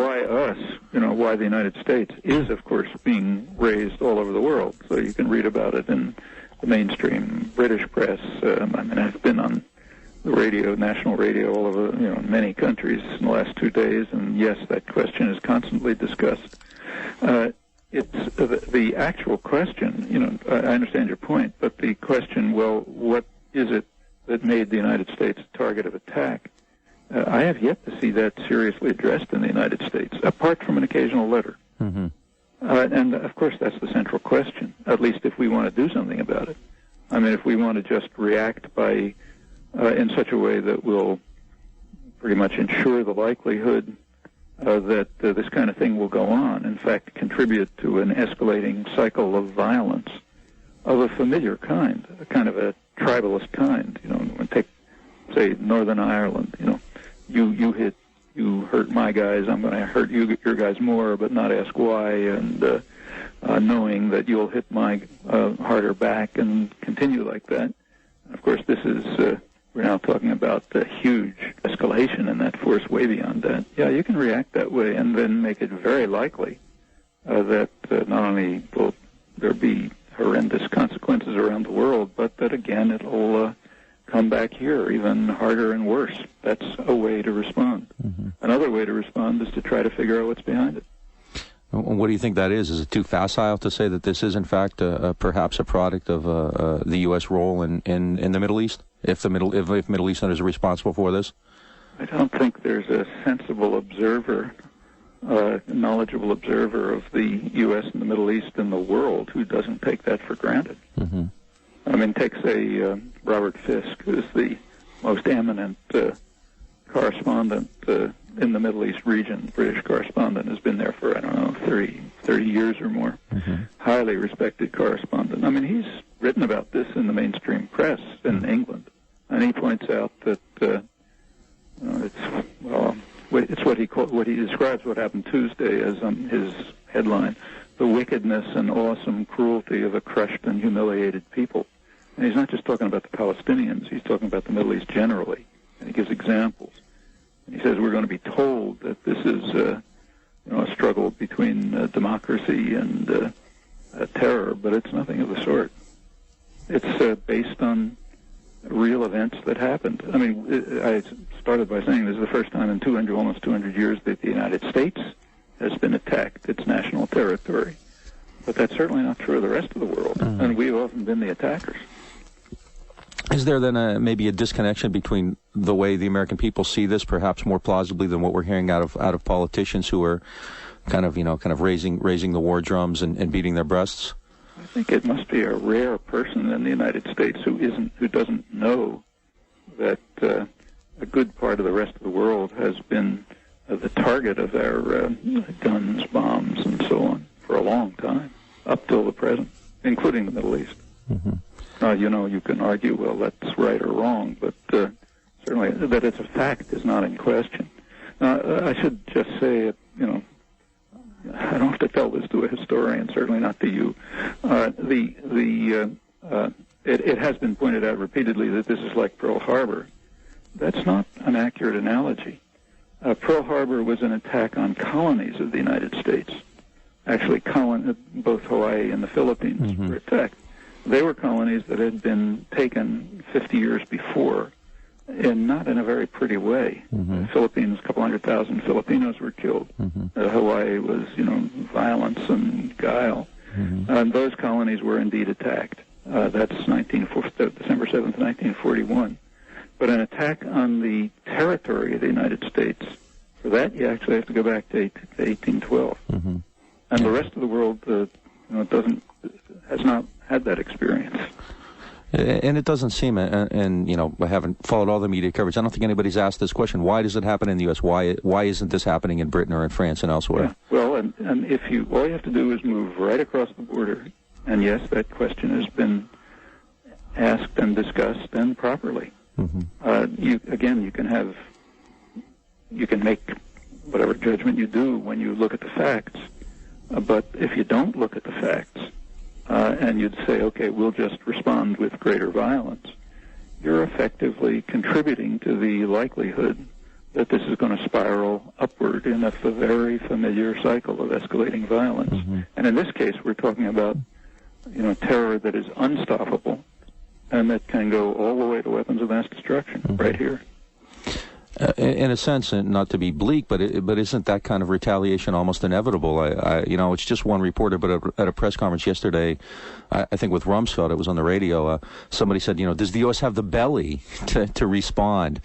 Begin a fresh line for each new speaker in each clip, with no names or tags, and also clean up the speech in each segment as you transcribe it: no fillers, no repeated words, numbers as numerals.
why us, why the United States is, of course, being raised all over the world. So you can read about it in the mainstream British press. I've been on the radio, national radio, all over, many countries in the last 2 days, and yes, that question is constantly discussed. It's the actual question, I understand your point, but the question, well, what is it that made the United States a target of attack? I have yet to see that seriously addressed in the United States, apart from an occasional letter. Mm-hmm. And, of course, that's the central question, at least if we want to do something about it. If we want to just react by in such a way that will pretty much ensure the likelihood that this kind of thing will go on, in fact, contribute to an escalating cycle of violence of a familiar kind, a kind of a tribalist kind. Take, say, Northern Ireland. You hurt my guys, I'm going to hurt your guys more, but not ask why, and knowing that you'll hit my harder back and continue like that. Of course, this is, we're now talking about a huge escalation in that force way beyond that. Yeah, you can react that way and then make it very likely that not only will there be horrendous consequences around the world, but that, again, it'll come back here even harder and worse. That's a way to respond. Mm-hmm. Another way to respond is to try to figure out what's behind it.
What do you think that is? Is it too facile to say that this is, in fact, perhaps a product of the U.S. role in the Middle East? If Middle Easterners are responsible for this?
I don't think there's a sensible observer, knowledgeable observer of the U.S. and the Middle East and the world who doesn't take that for granted. Mm-hmm. Take, say, Robert Fisk, who's the most eminent correspondent in the Middle East region, British correspondent, has been there for, 30 years or more. Mm-hmm. Highly respected correspondent. He's written about this in the mainstream press in England, and he points out that it's what he describes what happened Tuesday as his headline, the wickedness and awesome cruelty of a crushed and humiliated people. And he's not just talking about the Palestinians, he's talking about the Middle East generally, and he gives examples. And he says we're going to be told that this is a struggle between democracy and terror, but it's nothing of the sort. It's based on real events that happened. I started by saying this is the first time in almost 200 years that the United States has been attacked, its national territory. But that's certainly not true of the rest of the world, and we've often been the attackers.
Is there then maybe a disconnection between the way the American people see this, perhaps more plausibly than what we're hearing out of politicians who are kind of raising the war drums and beating their breasts?
I think it must be a rare person in the United States who doesn't know that a good part of the rest of the world has been the target of our guns, bombs, and so on for a long time, up till the present, including the Middle East. Mm-hmm. You can argue, well, that's right or wrong, but certainly that it's a fact is not in question. Now, I should just say, I don't have to tell this to a historian, certainly not to you. It has been pointed out repeatedly that this is like Pearl Harbor. That's not an accurate analogy. Pearl Harbor was an attack on colonies of the United States. Actually, both Hawaii and the Philippines were attacked. They were colonies that had been taken 50 years before, and not in a very pretty way. Mm-hmm. The Philippines, a couple 100,000 Filipinos were killed. Mm-hmm. Hawaii was, violence and guile. Mm-hmm. And those colonies were indeed attacked. That's December 7th, 1941. But an attack on the territory of the United States, for that you actually have to go back to 1812. Mm-hmm. And the rest of the world, has not had that experience.
And it doesn't seem, and I haven't followed all the media coverage. I don't think anybody's asked this question. Why does it happen in the U.S.? Why isn't this happening in Britain or in France and elsewhere?
Yeah. Well, and all you have to do is move right across the border, and yes, that question has been asked and discussed and properly. Mm-hmm. You can make whatever judgment you do when you look at the facts, but if you don't look at the facts, and you'd say, okay, we'll just respond with greater violence, you're effectively contributing to the likelihood that this is going to spiral upward in a very familiar cycle of escalating violence.
Mm-hmm.
And in this case, we're talking about, terror that is unstoppable and that can go all the way to weapons of mass destruction right here.
In a sense, and not to be bleak, but isn't that kind of retaliation almost inevitable? It's just one reporter, but at a press conference yesterday, I think with Rumsfeld, it was on the radio, somebody said, does the U.S. have the belly to respond?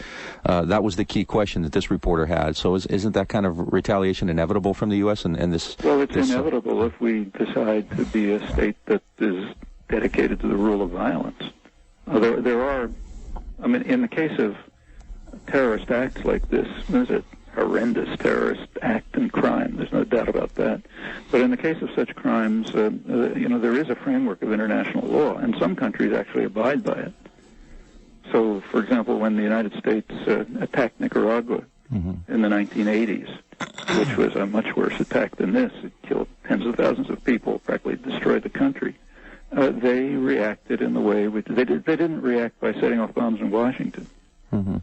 That was the key question that this reporter had. So isn't that kind of retaliation inevitable from the U.S. and this?
Well, it's inevitable if we decide to be a state that is dedicated to the rule of violence. There are, in the case of terrorist acts like this, there's a horrendous terrorist act and crime. There's no doubt about that. But in the case of such crimes, there is a framework of international law, and some countries actually abide by it. So, for example, when the United States attacked Nicaragua in the 1980s, which was a much worse attack than this, it killed tens of thousands of people, practically destroyed the country. They reacted in the way which they didn't react by setting off bombs in Washington.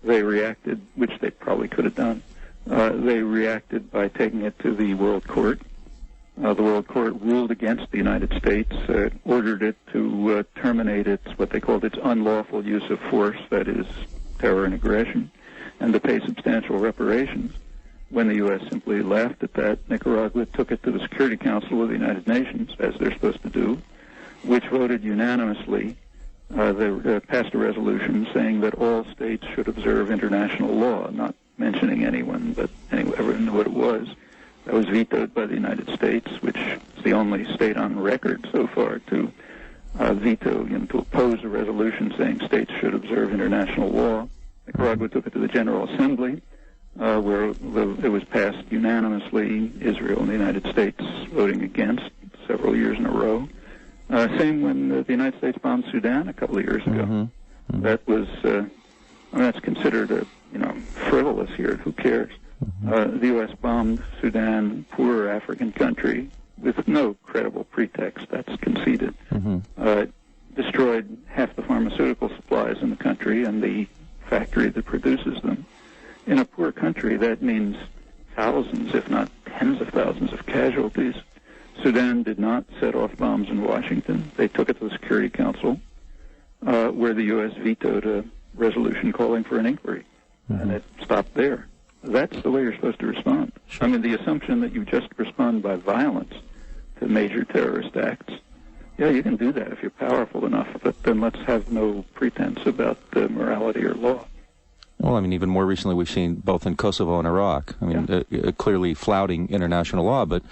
They reacted, which they probably could have done. They reacted by taking it to the World Court. The World Court ruled against the United States, ordered it to terminate what they called its unlawful use of force, that is, terror and aggression, and to pay substantial reparations. When the U.S. simply laughed at that, Nicaragua took it to the Security Council of the United Nations, as they're supposed to do, which voted unanimously. They passed a resolution saying that all states should observe international law, not mentioning anyone, but everyone knew what it was. That was vetoed by the United States, which is the only state on record so far to veto, to oppose a resolution saying states should observe international law. Nicaragua took it to the General Assembly, where it was passed unanimously, Israel and the United States voting against several years in a row. Same when the United States bombed Sudan a couple of years ago. That was, that's considered frivolous here. Who cares? The U.S. bombed Sudan, poor African country, with no credible pretext. That's conceded. Destroyed half the pharmaceutical supplies in the country and the factory that produces them. In a poor country, that means thousands, if not tens of thousands of casualties. Sudan did not set off bombs in Washington. They took it to the Security Council, where the U.S. vetoed a resolution calling for an inquiry, and it stopped there. That's the way you're supposed to respond.
Sure.
The assumption that you just respond by violence to major terrorist acts, yeah, you can do that if you're powerful enough, but then let's have no pretense about morality or law.
Well, even more recently we've seen both in Kosovo and Iraq, clearly flouting international law, but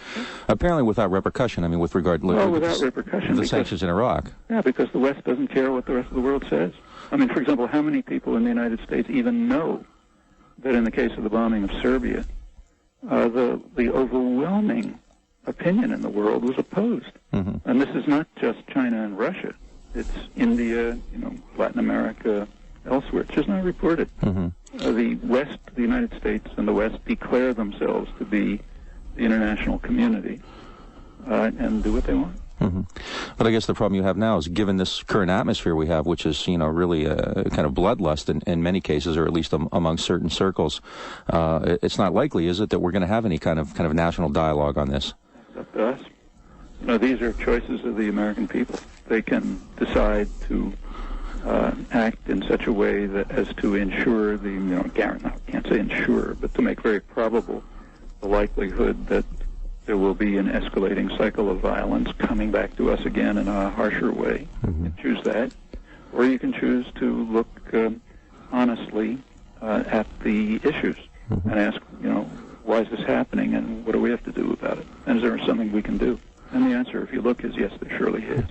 apparently without repercussion, with regard to
without repercussion,
the sanctions in Iraq.
Yeah, because the West doesn't care what the rest of the world says. For example, how many people in the United States even know that in the case of the bombing of Serbia, the overwhelming opinion in the world was opposed? And this is not just China and Russia. It's India, Latin America, elsewhere. It's just not reported. The West, the United States, and the West declare themselves to be the international community and do what they want.
But I guess the problem you have now is, given this current atmosphere we have, which is really a kind of bloodlust in many cases, or at least among certain circles, it's not likely, is it, that we're going to have any kind of national dialogue on this?
It's up to us. These are choices of the American people. They can decide to act in such a way that as to ensure I can't say ensure, but to make very probable the likelihood that there will be an escalating cycle of violence coming back to us again in a harsher way. You can choose that. Or you can choose to look honestly at the issues and ask, why is this happening and what do we have to do about it? And is there something we can do? And the answer, if you look, is yes, there surely is.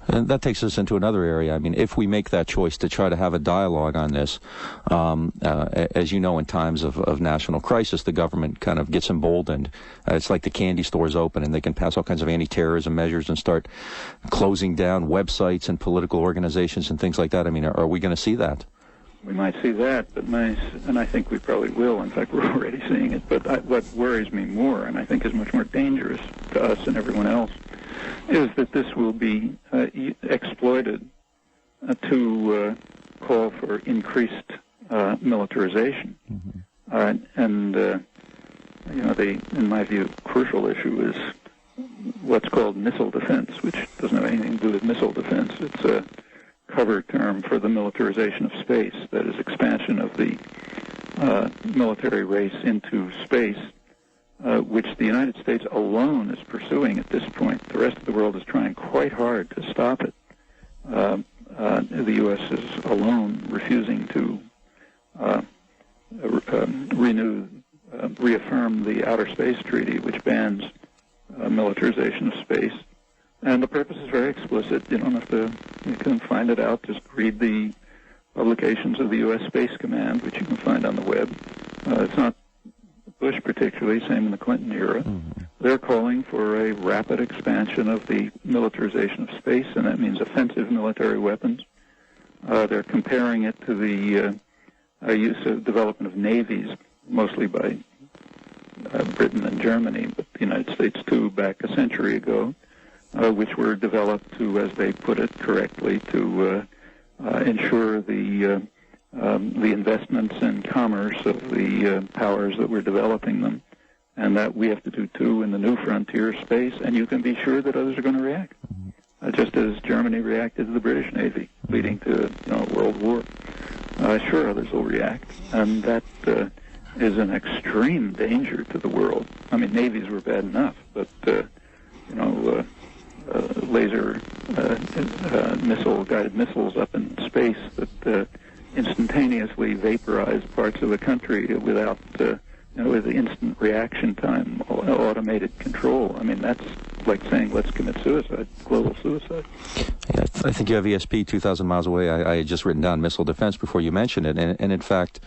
And that takes us into another area. If we make that choice to try to have a dialogue on this, as you know, in times of national crisis, the government kind of gets emboldened. It's like the candy stores open and they can pass all kinds of anti-terrorism measures and start closing down websites and political organizations and things like that. Are we going to see that?
We might see that, and I think we probably will. In fact, we're already seeing it. But what worries me more, and I think is much more dangerous to us and everyone else, is that this will be exploited to call for increased militarization. And in my view, crucial issue is what's called missile defense, which doesn't have anything to do with missile defense. It's a cover term for the militarization of space, that is, expansion of the military race into space, which the United States alone is pursuing at this point. The rest of the world is trying quite hard to stop it. The U.S. is alone refusing to reaffirm the Outer Space Treaty, which bans militarization of space. And the purpose is very explicit. You can find it out. Just read the publications of the U.S. Space Command, which you can find on the web. It's not Bush particularly, same in the Clinton era. Mm-hmm. They're calling for a rapid expansion of the militarization of space, and that means offensive military weapons. They're comparing it to the use of development of navies, mostly by Britain and Germany, but the United States too, back a century ago, which were developed to, as they put it correctly, to ensure the investments and commerce of the powers that were developing them, and that we have to do too in the new frontier space, and you can be sure that others are going to react, just as Germany reacted to the British Navy, leading to World War. Sure, others will react, and that is an extreme danger to the world. I mean, navies were bad enough, but laser guided missiles up in space that instantaneously vaporize parts of the country without with instant reaction time, automated control. I mean, that's like saying let's commit suicide, global suicide.
Yeah, I think you have ESP 2,000 miles away. I had just written down missile defense before you mentioned it, and in fact,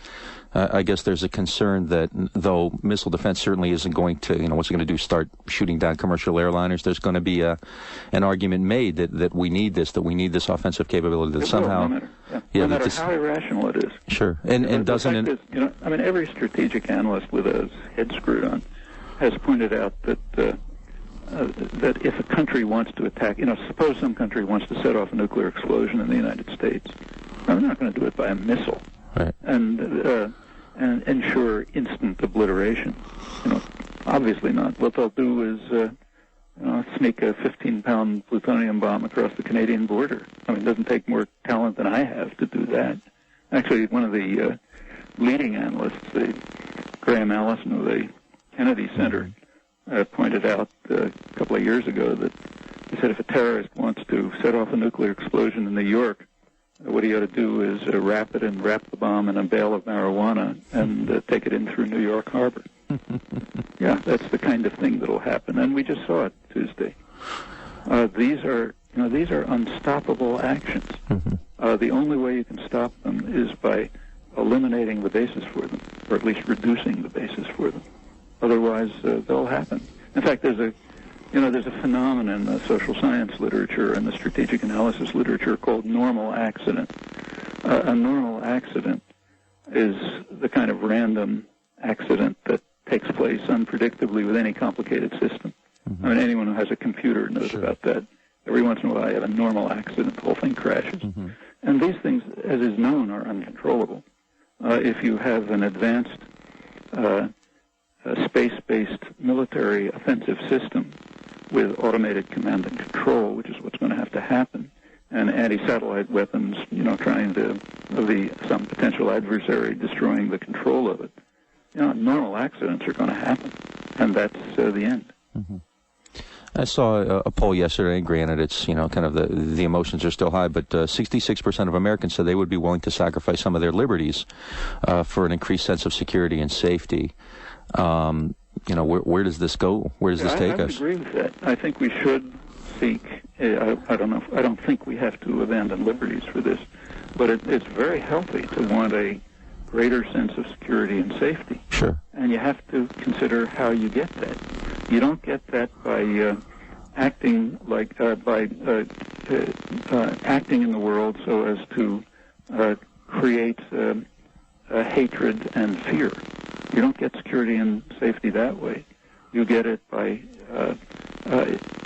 I guess there's a concern that though missile defense certainly isn't going to, what's it going to do, start shooting down commercial airliners, there's going to be an argument made that we need this offensive capability, that somehow...
No matter how irrational it is.
Sure. And doesn't...
every strategic analyst with his head screwed on has pointed out that that if a country wants to attack, suppose some country wants to set off a nuclear explosion in the United States, they're not going to do it by a missile.
Right.
And ensure instant obliteration. Obviously not. What they'll do is sneak a 15-pound plutonium bomb across the Canadian border. I mean, it doesn't take more talent than I have to do that. Actually, one of the leading analysts, Graham Allison of the Kennedy Center, pointed out a couple of years ago that he said if a terrorist wants to set off a nuclear explosion in New York, what he ought to do is wrap the bomb in a bale of marijuana and take it in through New York Harbor. Yeah, that's the kind of thing that'll happen, and we just saw it Tuesday. These are unstoppable actions. Mm-hmm. The only way you can stop them is by eliminating the basis for them, or at least reducing the basis for them. Otherwise, they'll happen. In fact, there's a phenomenon in the social science literature and the strategic analysis literature called normal accident. A normal accident is the kind of random accident that takes place unpredictably with any complicated system. Mm-hmm. I mean, anyone who has a computer knows about that. Every once in a while, you have a normal accident, the whole thing crashes. Mm-hmm. And these things, as is known, are uncontrollable. If you have an advanced space-based military offensive system with automated command and control, which is what's going to have to happen, and anti-satellite weapons, trying to, some potential adversary destroying the control of it, normal accidents are going to happen, and that's the end.
Mm-hmm. I saw a poll yesterday, and granted it's, kind of the emotions are still high, but 66% of Americans said they would be willing to sacrifice some of their liberties for an increased sense of security and safety. Where does this go? Where does this take us?
I agree with that. I think we should seek, I don't think we have to abandon liberties for this, but it's very healthy to want a greater sense of security and safety.
Sure.
And you have to consider how you get that. You don't get that by acting acting in the world so as to create hatred and fear. You don't get security and safety that way. You get it by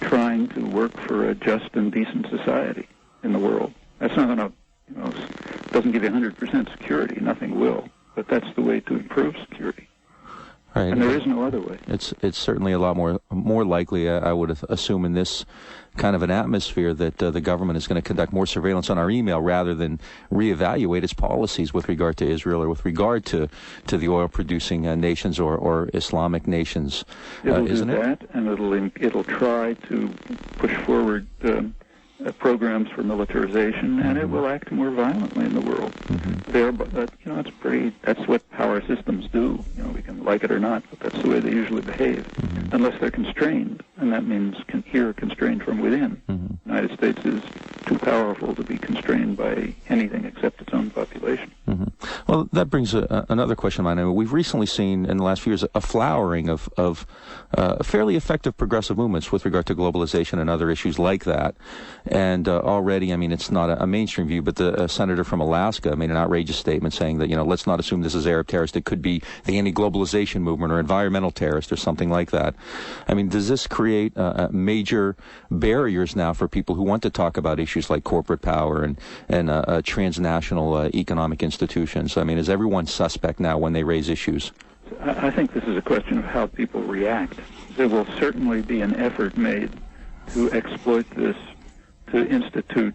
trying to work for a just and decent society in the world. That's not going to, doesn't give you 100% security. Nothing will. but that's the way to improve security.
Right.
And there is no other way.
It's certainly a lot more likely, I would assume, in this kind of an atmosphere that the government is going to conduct more surveillance on our email rather than reevaluate its policies with regard to Israel or with regard to the oil-producing nations or Islamic nations.
It'll
isn't
do that,
it?
And it'll try to push forward programs for militarization, and it will act more violently in the world. That's what power systems do. We can like it or not, but that's the way they usually behave, unless they're constrained, and that means constrained from within. The United States is too powerful to be constrained by anything except its own population.
Well, that brings another question of mine. We've recently seen in the last few years a flowering of fairly effective progressive movements with regard to globalization and other issues like that. And already, it's not a mainstream view, but the senator from Alaska made an outrageous statement saying that, let's not assume this is Arab terrorist. It could be the anti-globalization movement or environmental terrorist or something like that. Does this create major barriers now for people who want to talk about issues like corporate power and transnational economic institutions? Is everyone suspect now when they raise issues?
I think this is a question of how people react. There will certainly be an effort made to exploit this to institute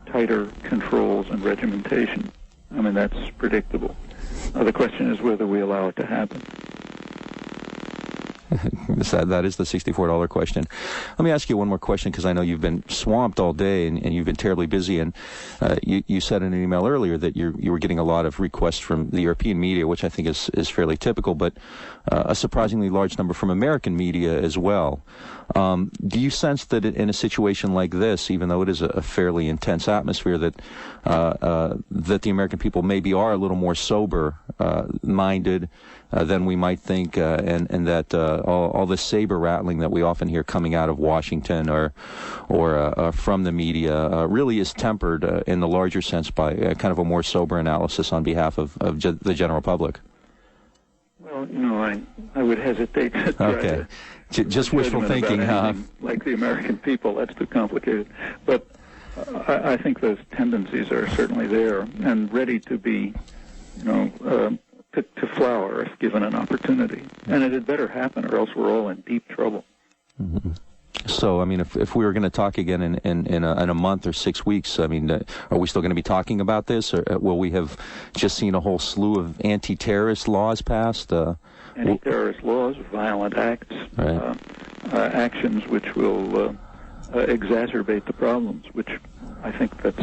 tighter controls and regimentation. That's predictable. The question is whether we allow it to happen.
That is the $64 question. Let me ask you one more question, because I know you've been swamped all day and you've been terribly busy. And you said in an email earlier that you were getting a lot of requests from the European media, which I think is fairly typical, but a surprisingly large number from American media as well. Do you sense that in a situation like this, even though it is a fairly intense atmosphere, that the American people maybe are a little more sober-minded than we might think, and that all the saber rattling that we often hear coming out of Washington or from the media really is tempered in the larger sense by kind of a more sober analysis on behalf of the general public?
Well, I would hesitate to try to
just wishful thinking, huh?
Like the American people, that's too complicated. But I think those tendencies are certainly there and ready to be, to flower if given an opportunity. And it had better happen, or else we're all in deep trouble.
So, if we were going to talk again in a month or 6 weeks, are we still going to be talking about this, or will we have just seen a whole slew of anti-terrorist laws passed?
Anti-terrorist laws, violent acts,
right.
Actions which will exacerbate the problems, which I think that's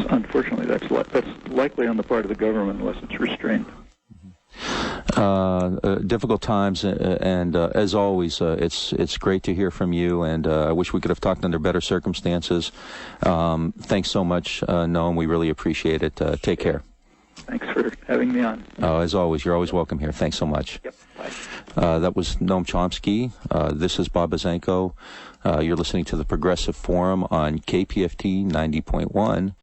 likely on the part of the government unless it's restrained.
Difficult times, and as always, it's great to hear from you, and I wish we could have talked under better circumstances. Thanks so much, Noam. We really appreciate it. Take care.
Thanks for having me on.
As always, you're always welcome here. Thanks so much.
Yep. Bye.
That was Noam Chomsky. This is Bob Bazenko. You're listening to the Progressive Forum on KPFT 90.1.